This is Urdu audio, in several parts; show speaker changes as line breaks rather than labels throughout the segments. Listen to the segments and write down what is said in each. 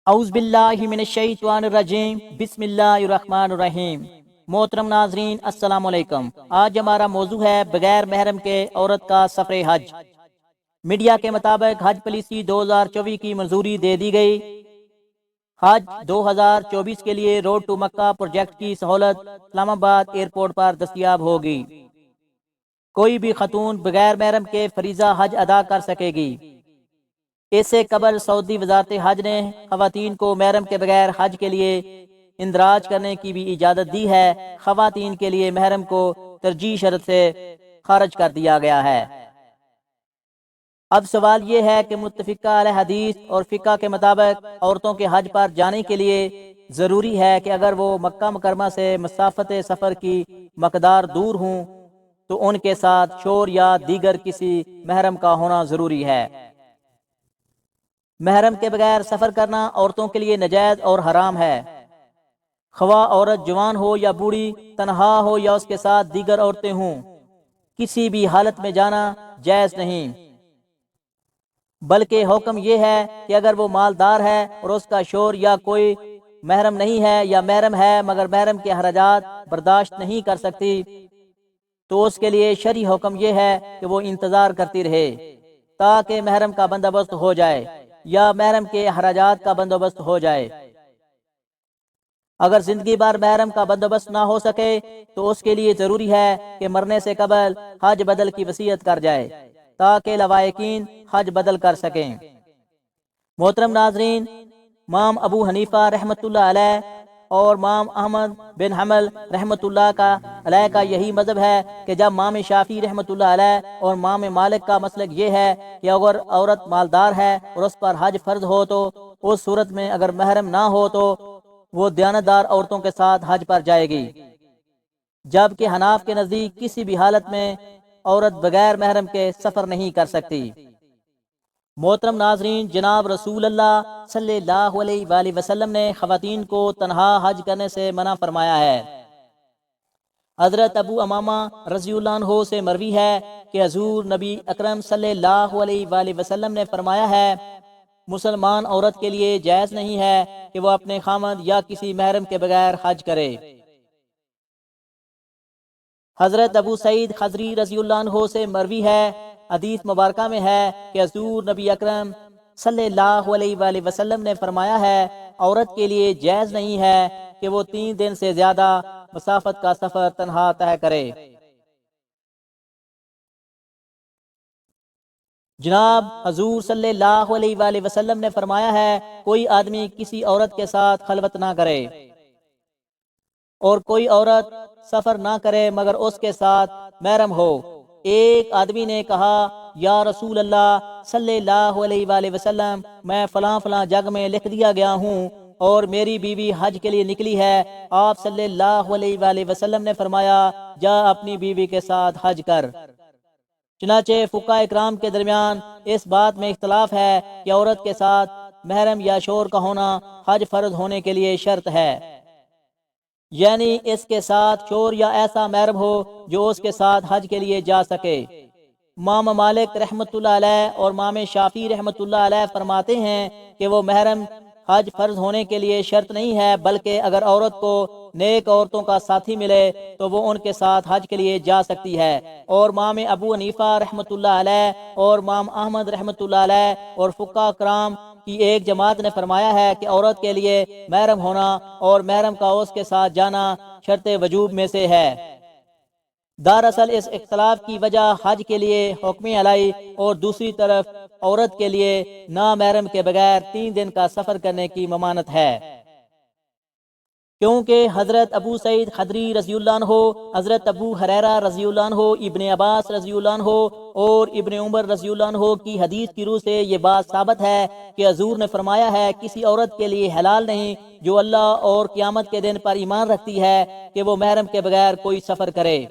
اعوذ باللہ من الشیطان الرجیم، بسم اللہ الرحمن الرحیم۔ محترم ناظرین، السلام علیکم۔ آج ہمارا موضوع ہے بغیر محرم کے عورت کا سفر حج۔ میڈیا کے مطابق حج پالیسی 2024 کی منظوری دے دی گئی۔ حج 2024 کے لیے روڈ ٹو مکہ پروجیکٹ کی سہولت اسلام آباد ایئرپورٹ پر دستیاب ہوگی۔ کوئی بھی خاتون بغیر محرم کے فریضہ حج ادا کر سکے گی۔ اس سے قبل سعودی وزارت حج نے خواتین کو محرم کے بغیر حج کے لیے اندراج کرنے کی بھی اجازت دی ہے۔ خواتین کے لیے محرم کو ترجیح شرط سے خارج کر دیا گیا ہے۔ اب سوال یہ ہے کہ متفقہ علیہ حدیث اور فقہ کے مطابق عورتوں کے حج پر جانے کے لیے ضروری ہے کہ اگر وہ مکہ مکرمہ سے مسافت سفر کی مقدار دور ہوں تو ان کے ساتھ شوہر یا دیگر کسی محرم کا ہونا ضروری ہے۔ محرم کے بغیر سفر کرنا عورتوں کے لیے ناجائز اور حرام ہے۔ خواہ عورت جوان ہو یا بوڑھی، تنہا ہو یا اس کے ساتھ دیگر عورتیں ہوں، کسی بھی حالت میں جانا جائز نہیں۔ بلکہ حکم یہ ہے کہ اگر وہ مالدار ہے اور اس کا شوہر یا کوئی محرم نہیں ہے یا محرم ہے مگر محرم کے اخراجات برداشت نہیں کر سکتی تو اس کے لیے شرعی حکم یہ ہے کہ وہ انتظار کرتی رہے تاکہ محرم کا بندوبست ہو جائے یا محرم کے اخراجات کا بندوبست ہو جائے۔ اگر زندگی بھر محرم کا بندوبست نہ ہو سکے تو اس کے لیے ضروری ہے کہ مرنے سے قبل حج بدل کی وصیت کر جائے تاکہ لوائقین حج بدل کر سکیں۔ محترم ناظرین، امام ابو حنیفہ رحمۃ اللہ علیہ اور امام احمد بن حنبل رحمۃ اللہ علیہ کا یہی مذہب ہے کہ جب امام شافعی رحمۃ اللہ علیہ اور امام مالک کا مسلک یہ ہے کہ اگر عورت مالدار ہے اور اس پر حج فرض ہو تو اس صورت میں اگر محرم نہ ہو تو وہ دیانتدار عورتوں کے ساتھ حج پر جائے گی، جبکہ حناف کے نزدیک کسی بھی حالت میں عورت بغیر محرم کے سفر نہیں کر سکتی۔ محترم ناظرین، جناب رسول اللہ صلی اللہ علیہ وآلہ وسلم نے خواتین کو تنہا حج کرنے سے منع فرمایا ہے۔ حضرت ابو امامہ رضی اللہ عنہ سے مروی ہے کہ حضور نبی اکرم صلی اللہ علیہ وآلہ وسلم نے فرمایا ہے، مسلمان عورت کے لیے جائز نہیں ہے کہ وہ اپنے خامند یا کسی محرم کے بغیر حج کرے۔ حضرت ابو سعید خدری رضی اللہ عنہ سے مروی ہے، حدیث مبارکہ میں ہے کہ حضور نبی اکرم صلی اللہ علیہ وآلہ وسلم نے فرمایا ہے، عورت کے لیے جائز نہیں ہے کہ وہ 3 دن سے زیادہ مسافت کا سفر تنہا طے کرے۔ جناب حضور صلی اللہ علیہ وآلہ وسلم نے فرمایا ہے، کوئی آدمی کسی عورت کے ساتھ خلوت نہ کرے اور کوئی عورت سفر نہ کرے مگر اس کے ساتھ محرم ہو۔ ایک آدمی نے کہا، یا رسول اللہ صلی اللہ علیہ وآلہ وسلم، میں فلاں فلاں جگہ میں لکھ دیا گیا ہوں اور میری بیوی حج کے لیے نکلی ہے۔ آپ صلی اللہ علیہ وآلہ وسلم نے فرمایا، جا اپنی بیوی کے ساتھ حج کر۔ چنانچہ فقہاء اکرام کے درمیان اس بات میں اختلاف ہے کہ عورت کے ساتھ محرم یا شوہر کا ہونا حج فرض ہونے کے لیے شرط ہے، یعنی اس کے ساتھ شوہر یا ایسا محرم ہو جو اس کے ساتھ حج کے لیے جا سکے۔ امام مالک رحمۃ اللہ علیہ اور امام شافعی رحمۃ اللہ علیہ فرماتے ہیں کہ وہ محرم حج فرض ہونے کے لیے شرط نہیں ہے، بلکہ اگر عورت کو نیک عورتوں کا ساتھی ملے تو وہ ان کے ساتھ حج کے لیے جا سکتی ہے۔ اور امام ابو حنیفہ رحمۃ اللہ علیہ اور امام احمد رحمۃ اللہ علیہ اور فقہاء کرام کی ایک جماعت نے فرمایا ہے کہ عورت کے لیے محرم ہونا اور محرم کا اس کے ساتھ جانا شرط وجوب میں سے ہے۔ دراصل اس اختلاف کی وجہ حج کے لیے حکم الہی اور دوسری طرف عورت کے لیے نامحرم کے بغیر 3 دن کا سفر کرنے کی ممانعت ہے، کیونکہ حضرت ابو سعید خدری رضی اللہ عنہ، حضرت ابو ہریرہ رضی اللہ عنہ، ابن عباس رضی اللہ عنہ اور ابن عمر رضی اللہ عنہ کی حدیث کی روح سے یہ بات ثابت ہے کہ حضور نے فرمایا ہے، کسی عورت کے لیے حلال نہیں جو اللہ اور قیامت کے دن پر ایمان رکھتی ہے کہ وہ محرم کے بغیر کوئی سفر کرے۔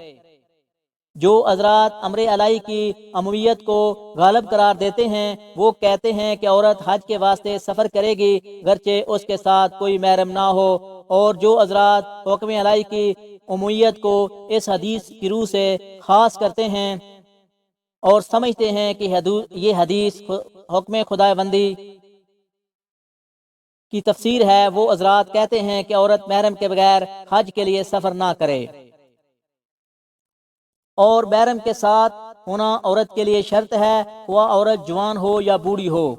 جو حضرات امر الہی کی عمومیت کو غالب قرار دیتے ہیں وہ کہتے ہیں کہ عورت حج کے واسطے سفر کرے گی گرچہ اس کے ساتھ کوئی محرم نہ ہو، اور جو حضرات حکم الہی کی عمومیت کو اس حدیث کی روح سے خاص کرتے ہیں اور سمجھتے ہیں کہ یہ حدیث حکم خداوندی کی تفسیر ہے، وہ حضرات کہتے ہیں کہ عورت محرم کے بغیر حج کے لیے سفر نہ کرے، اور محرم کے ساتھ ہونا عورت کے لیے شرط ہے، خواہ عورت جوان ہو یا بوڑھی ہو،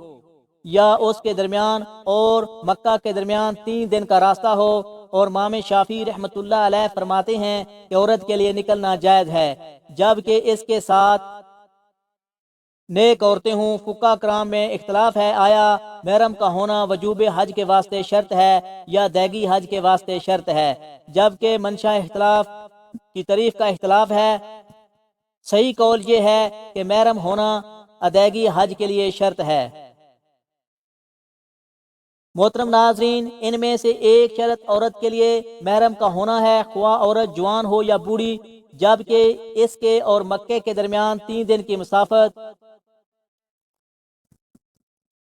یا اس کے درمیان اور مکہ کے درمیان 3 دن کا راستہ ہو۔ اور امام شافعی رحمۃ اللہ علیہ فرماتے ہیں کہ عورت کے لیے نکلنا جائز ہے، جبکہ اس کے ساتھ نیک عورتیں ہوں۔ فقہاء کرام میں اختلاف ہے، آیا محرم کا ہونا وجوب حج کے واسطے شرط ہے یا دیگی حج کے واسطے شرط ہے، جبکہ منشا اختلاف کی تاریخ کا اختلاف ہے۔ صحیح قول یہ ہے کہ محرم ہونا ادائیگی حج کے لیے شرط ہے۔ محترم ناظرین، ان میں سے ایک شرط عورت کے لیے محرم کا ہونا ہے، خواہ عورت جوان ہو یا بوڑھی، جبکہ اس کے اور مکے کے درمیان 3 دن کی مسافت۔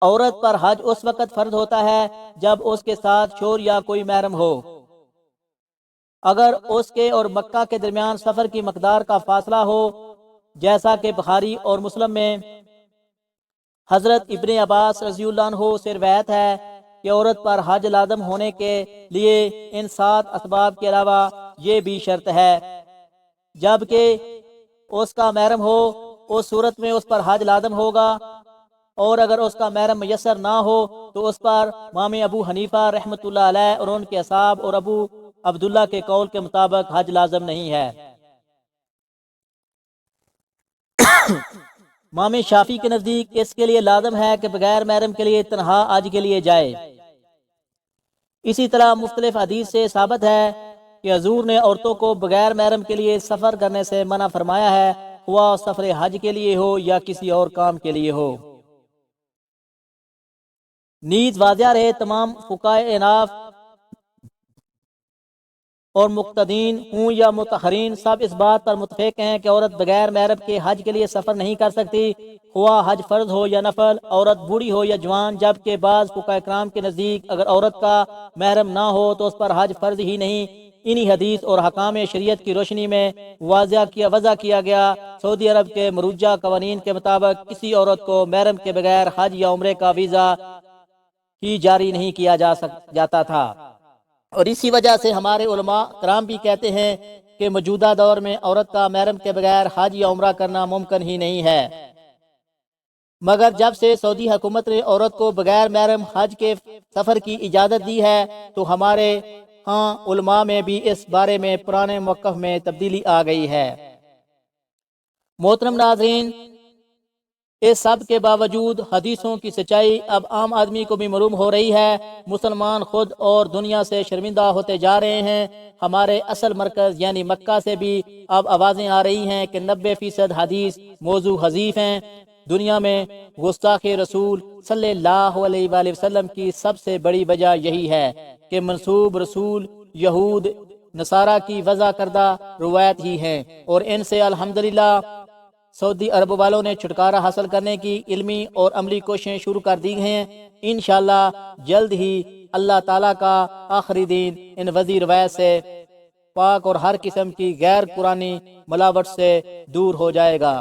عورت پر حج اس وقت فرض ہوتا ہے جب اس کے ساتھ شوہر یا کوئی محرم ہو۔ اگر اس کے اور مکہ کے درمیان سفر کی مقدار کا فاصلہ ہو، جیسا کہ بخاری اور مسلم میں حضرت ابن عباس رضی اللہ عنہ سے روایت ہے کہ عورت پر حج لازم ہونے کے لیے ان 7 اسباب کے علاوہ یہ بھی شرط ہے، جبکہ اس کا محرم ہو، اس صورت میں اس پر حج لازم ہوگا، اور اگر اس کا محرم میسر نہ ہو تو اس پر امام ابو حنیفہ رحمۃ اللہ علیہ اور ان کے اصحاب اور ابو عبداللہ کے قول کے مطابق حج لازم نہیں ہے۔ امام شافعی کے نزدیک اس کے لیے لازم ہے کہ بغیر محرم کے لیے تنہا حج کے لیے جائے۔ اسی طرح مختلف حدیث سے ثابت ہے کہ حضور نے عورتوں کو بغیر محرم کے لیے سفر کرنے سے منع فرمایا ہے، خواہ سفر حج کے لیے ہو یا کسی اور کام کے لیے ہو۔ نیز واضح رہے، تمام فقہاء اناف اور مقتدین ہوں یا متأخرین سب اس بات پر متفق ہیں کہ عورت بغیر محرم کے حج کے لیے سفر نہیں کر سکتی، خواہ حج فرض ہو یا نفل، عورت بوڑھی ہو یا جوان، جبکہ بعض فقہاء کرام کے نزدیک اگر عورت کا محرم نہ ہو تو اس پر حج فرض ہی نہیں۔ انہی حدیث اور حکام شریعت کی روشنی میں وضع کیا گیا سعودی عرب کے مروجہ قوانین کے مطابق کسی عورت کو محرم کے بغیر حج یا عمرے کا ویزا ہی جاری نہیں کیا جاتا تھا، اور اسی وجہ سے ہمارے علماء کرام بھی کہتے ہیں کہ موجودہ دور میں عورت کا محرم کے بغیر حج یا عمرہ کرنا ممکن ہی نہیں ہے۔ مگر جب سے سعودی حکومت نے عورت کو بغیر محرم حج کے سفر کی اجازت دی ہے تو ہمارے ہاں علماء میں بھی اس بارے میں پرانے موقف میں تبدیلی آ گئی ہے۔ محترم ناظرین، اس سب کے باوجود حدیثوں کی سچائی اب عام آدمی کو بھی معلوم ہو رہی ہے۔ مسلمان خود اور دنیا سے شرمندہ ہوتے جا رہے ہیں۔ ہمارے اصل مرکز یعنی مکہ سے بھی اب آوازیں آ رہی ہیں کہ 90% حدیث موضوع حذیف ہیں۔ دنیا میں گستاخ رسول صلی اللہ علیہ وآلہ وسلم کی سب سے بڑی وجہ یہی ہے کہ منسوب رسول یہود نصارہ کی وضع کردہ روایت ہی ہیں، اور ان سے الحمدللہ سعودی عرب والوں نے چھٹکارا حاصل کرنے کی علمی اور عملی کوششیں شروع کر دی ہیں۔ انشاءاللہ جلد ہی اللہ تعالیٰ کا آخری دین ان وضعی روایت سے پاک اور ہر قسم کی غیر قرآنی ملاوٹ سے دور ہو جائے گا۔